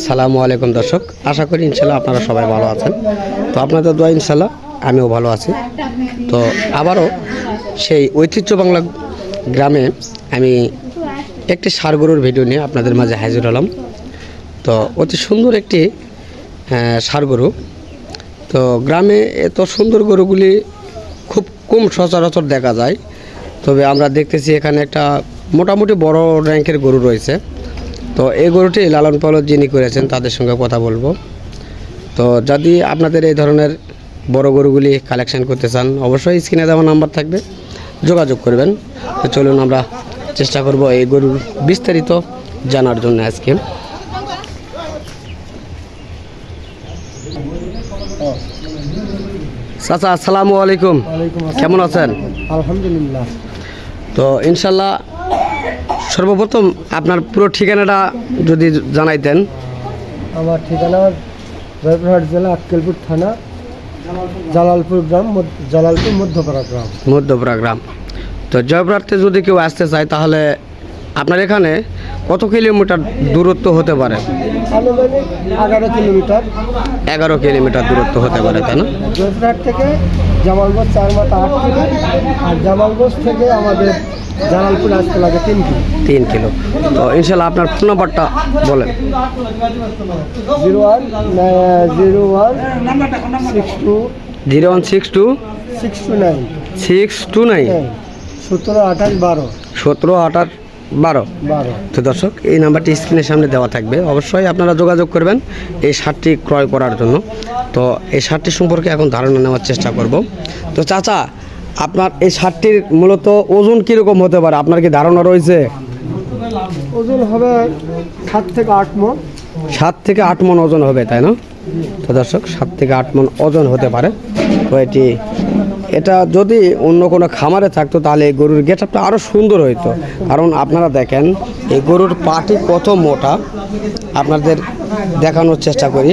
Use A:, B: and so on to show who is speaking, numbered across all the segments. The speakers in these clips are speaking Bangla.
A: সালামু আলাইকুম দর্শক, আশা করি ইনশাল্লাহ আপনারা সবাই ভালো আছেন। তো আপনাদের দোয়া ইনশাল্লাহ আমিও ভালো আছি। তো আবারও সেই ঐতিহ্য বাংলা গ্রামে আমি একটি ষাঁড় গরুর ভিডিও নিয়ে আপনাদের মাঝে হাজির হলাম। তো অতি সুন্দর একটি ষাঁড় গরু। তো গ্রামে এত সুন্দর গরুগুলি খুব কম সচরাচর দেখা যায়, তবে আমরা দেখতেছি এখানে একটা মোটামুটি বড় র্যাঙ্কের গরু রয়েছে। তো এই গরুটি লালন পালন যিনি করেছেন তাদের সঙ্গে কথা বলবো। তো যদি আপনাদের এই ধরনের বড় গরুগুলি কালেকশন করতে চান, অবশ্যই স্ক্রিনে দেওয়া নাম্বার থাকবে, যোগাযোগ করবেন। তো চলুন আমরা চেষ্টা করব এই গরুর বিস্তারিত জানার জন্য আজকে। চাচা আসসালামু আলাইকুম, কেমন আছেন?
B: আলহামদুলিল্লাহ।
A: তো ইনশাল্লাহ সর্বপ্রথম আপনার পুরো ঠিকানাটা যদি জানাইতেন।
B: আমার ঠিকানা জয়পুরহাট জেলা আক্কেলপুর থানা, জালালপুর গ্রাম, জালালপুর মধ্যপাড়া গ্রাম।
A: তো জয়পুরহাটে যদি কেউ আসতে চায় তাহলে আপনার এখানে কত কিলোমিটার দূরত্ব হতে পারে?
B: আনুমানিক 11 কিলোমিটার।
A: 11 কিলোমিটার দূরত্ব হতে পারে, তাই না?
B: জয়পুরহাট থেকে জামালগঞ্জ 4 মাথা 8 কিলো, আর জামালগঞ্জ থেকে আমাদের জালালপুর আসতে লাগে 3 কিলো।
A: 3 কিলো। তো ইনশাল্লাহ আপনার ফোন নাম্বারটা বলেন।
B: 0162
A: 0162
B: 629
A: 629
B: 17 28 12
A: 17 28 12। তো দর্শক, এই নাম্বারটি স্ক্রিনের সামনে দেওয়া থাকবে, অবশ্যই আপনারা যোগাযোগ করবেন এই ষাঁড়টি ক্রয় করার জন্য। তো এই ষাঁড়টি সম্পর্কে এখন ধারণা নেওয়ার চেষ্টা করব। তো চাচা, আপনার এই ষাঁড়টির মূলত ওজন কীরকম হতে পারে, আপনার কি ধারণা রয়েছে?
B: ওজন হবে 7 থেকে 8 মণ।
A: 7 থেকে 8 মণ ওজন হবে, তাই না? তো দর্শক, 7 থেকে 8 মণ ওজন হতে পারে। তো এটা যদি অন্য কোনো খামারে থাকতো তাহলে এই গরুর গেটআপটা আরও সুন্দর হইতো। কারণ আপনারা দেখেন এই গরুর পাটি কত মোটা, আপনাদের দেখানোর চেষ্টা করি।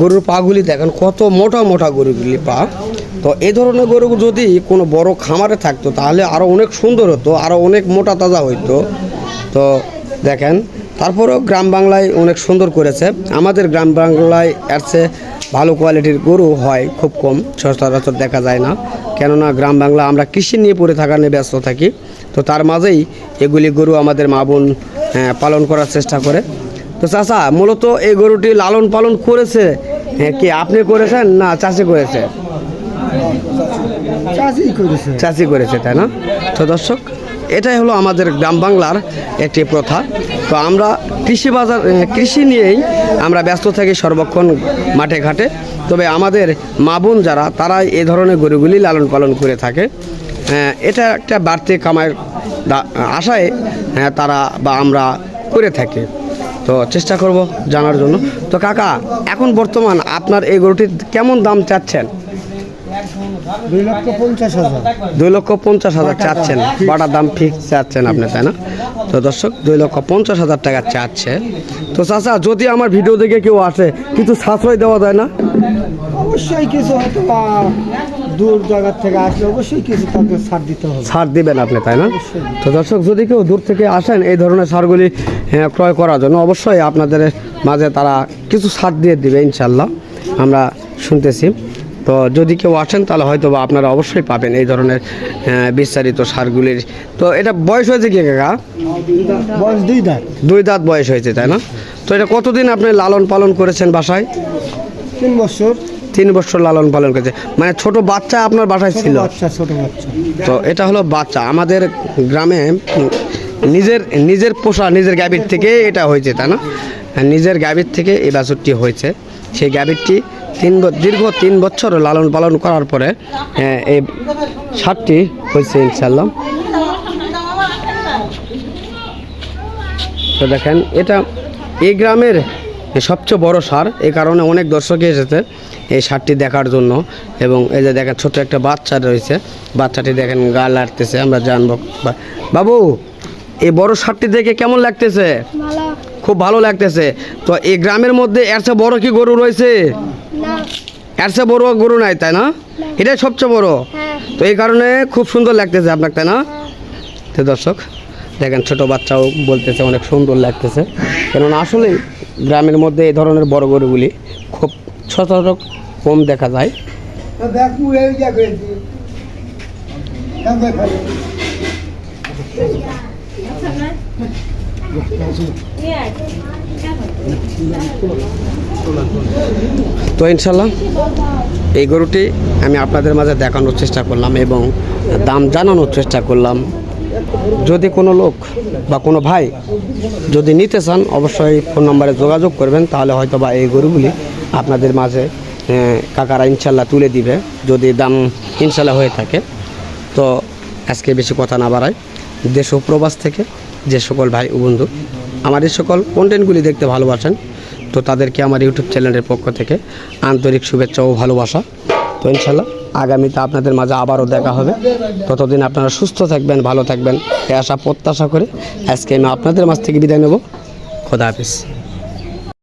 A: গরুর পাগুলি দেখেন কত মোটা মোটা গরুগুলি পা। তো এই ধরনের গরু যদি কোনো বড় খামারে থাকতো তাহলে আরও অনেক সুন্দর হতো, আরও অনেক মোটা তাজা হইতো। তো দেখেন, তারপরেও গ্রাম বাংলায় অনেক সুন্দর করেছে। আমাদের গ্রাম বাংলায় এর চেয়ে ভালো কোয়ালিটির গরু হয় খুব কম, সচরাচর দেখা যায় না। কেননা গ্রাম বাংলা আমরা কৃষি নিয়ে পড়ে থাকা নিয়ে ব্যস্ত থাকি। তো তার মাঝেই এগুলি গরু আমাদের মা বোন পালন করার চেষ্টা করে। তো চাচা, মূলত এই গরুটি লালন পালন করেছে কি আপনি করেছেন না চাষি করেছে? চাষি করেছে, তাই না? তো দর্শক, এটাই হলো আমাদের গ্রাম বাংলার একটি প্রথা। তো আমরা কৃষি নিয়েই আমরা ব্যস্ত থাকি সর্বক্ষণ মাঠে ঘাটে। তবে আমাদের মা বোন যারা, তারা এই ধরনের গরুগুলি লালন পালন করে থাকে। এটা একটা বাড়তি কামাইয়ের আশায় তারা বা আমরা করে থাকি। তো চেষ্টা করব জানার জন্য। তো কাকা, এখন বর্তমান আপনার এই গরুটির কেমন দাম চাচ্ছেন?
B: 2,50,000
A: চাচ্ছেন, বাটার দাম ফিক্স চাচ্ছেন আপনি, তাই না? তো দর্শক, 2,50,000 টাকা চাচ্ছে। তো চাচা, যদি আমার ভিডিও দেখে কেউ আসে, কিছু সাশ্রয় দেওয়া যায় না?
B: অবশ্যই কিছু, হয়তো দূর জায়গা থেকে আসলে অবশ্যই কিছু তাকে ছাড় দিতে হবে।
A: ছাড় দিবেন আপনি, তাই না? তো দর্শক, যদি কেউ দূর থেকে আসেন এই ধরনের ষাঁড়গুলি ক্রয় করার জন্য, অবশ্যই আপনাদের মাঝে তারা কিছু ছাড় দিয়ে দিবে ইনশাল্লাহ, আমরা শুনতেছি। তো যদি কেউ আসেন তাহলে হয়তো বা আপনারা অবশ্যই পাবেন এই ধরনের বিস্তারিত ষাঁড়গুলির। তো এটা বয়স হয়েছে কি কাকা?
B: বয়স 2 দাঁত।
A: 2 দাঁত বয়স হয়েছে, তাই না? তো এটা কতদিন আপনি লালন পালন করেছেন বাসায়?
B: 3 বছর।
A: 3 বছর লালন পালন করেছে, মানে ছোট বাচ্চা আপনার বাসায় ছিল?
B: ছোট বাচ্চা।
A: তো এটা হলো বাচ্চা। আমাদের গ্রামে নিজের পোষা নিজের গাভীর থেকে এটা হয়েছে, তাই না? নিজের গাভীর থেকে এই বাছুরটি হয়েছে। সেই গাভীরটি দীর্ঘ 3 বছর লালন পালন করার পরে এই ষাঁড়টি হয়েছে ইনশাল্লাহ। তো দেখেন, এটা এই গ্রামের সবচেয়ে বড় ষাঁড়, এই কারণে অনেক দর্শকই এসেছে এই ষাঁড়টি দেখার জন্য। এবং এই যে দেখেন ছোট একটা বাচ্চা রয়েছে, বাচ্চাটি দেখেন গা লাড়তেছে। আমরা জানবো, বাবু এই বড় ষাঁড়টি দেখে কেমন লাগতেছে? খুব ভালো লাগতেছে। তো এই গ্রামের মধ্যে এর চেয়ে বড় কি গরু রয়েছে? এর চেয়ে বড় গরু নাই, তাই না? এটাই সবচেয়ে বড়। তো এই কারণে খুব সুন্দর লাগতেছে আপনাকে, তাই না? তো দর্শক, দেখেন ছোট বাচ্চাও বলতেছে অনেক সুন্দর লাগতেছে, কেননা আসলে গ্রামের মধ্যে এই ধরনের বড় গরুগুলি খুব সচরাচর কম দেখা যায়। তো ইনশাল্লাহ এই গরুটি আমি আপনাদের মাঝে দেখানোর চেষ্টা করলাম এবং দাম জানানোর চেষ্টা করলাম। যদি কোনো লোক বা কোনো ভাই যদি নিতে চান অবশ্যই ফোন নম্বরে যোগাযোগ করবেন, তাহলে হয়তো বা এই গরুগুলি আপনাদের মাঝে কাকারা ইনশাল্লাহ তুলে দিবে, যদি দাম ইনশাল্লাহ হয়ে থাকে। তো আজকে বেশি কথা না বাড়াই, দেশ ও প্রবাস থেকে যে সকল ভাই ও বন্ধু আমার এই সকল কন্টেন্টগুলি দেখতে ভালোবাসেন, তো তাদেরকে আমার ইউটিউব চ্যানেলের পক্ষ থেকে আন্তরিক শুভেচ্ছা ও ভালোবাসা। তো ইনশাল্লাহ আগামীতে আপনাদের মাঝে আবারও দেখা হবে। ততদিন আপনারা সুস্থ থাকবেন, ভালো থাকবেন, এই আশা প্রত্যাশা করে আজকে আমি আপনাদের মাঝ থেকে বিদায় নেব। খোদা হাফেজ।